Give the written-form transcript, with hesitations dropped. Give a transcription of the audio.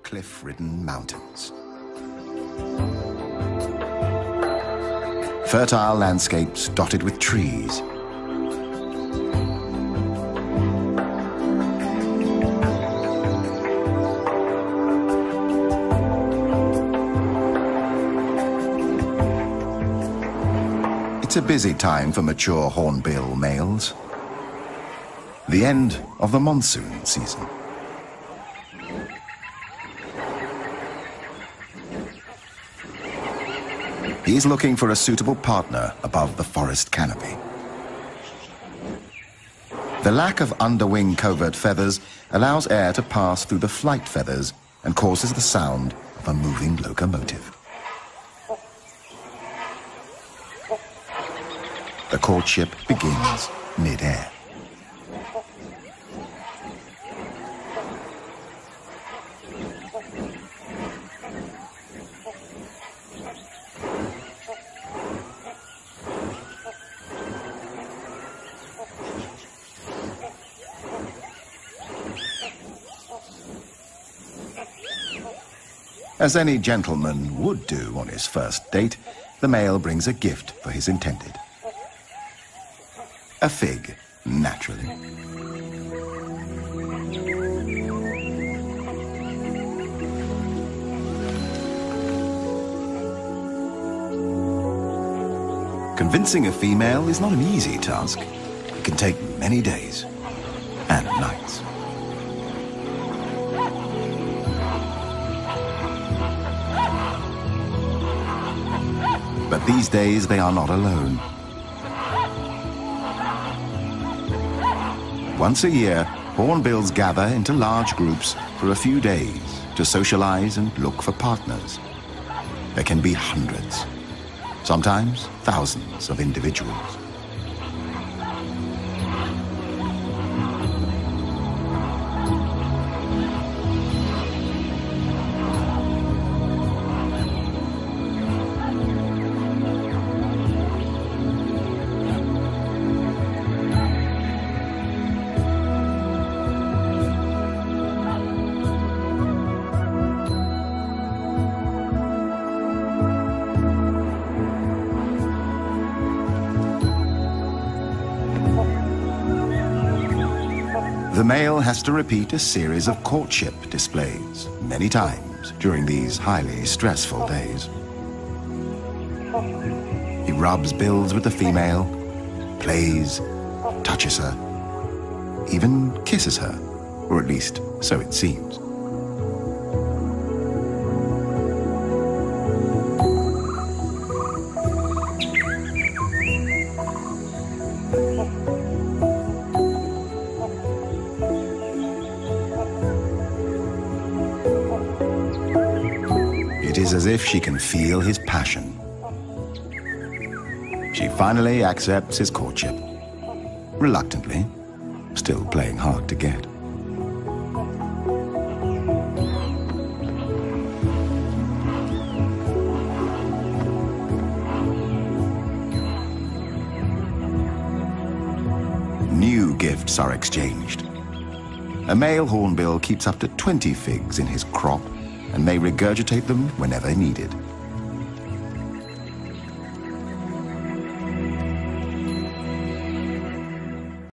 cliff-ridden mountains. Fertile landscapes dotted with trees. It's a busy time for mature hornbill males. The end of the monsoon season. He's looking for a suitable partner above the forest canopy. The lack of underwing covert feathers allows air to pass through the flight feathers and causes the sound of a moving locomotive. The courtship begins mid-air. As any gentleman would do on his first date, the male brings a gift for his intended. A fig, naturally. Convincing a female is not an easy task. It can take many days and nights. But these days they are not alone. Once a year, hornbills gather into large groups for a few days to socialize and look for partners. There can be hundreds, sometimes thousands of individuals. The male has to repeat a series of courtship displays many times during these highly stressful days. He rubs bills with the female, plays, touches her, even kisses her, or at least so it seems. It is as if she can feel his passion. She finally accepts his courtship. Reluctantly, still playing hard to get. New gifts are exchanged. A male hornbill keeps up to 20 figs in his crop and may regurgitate them whenever needed.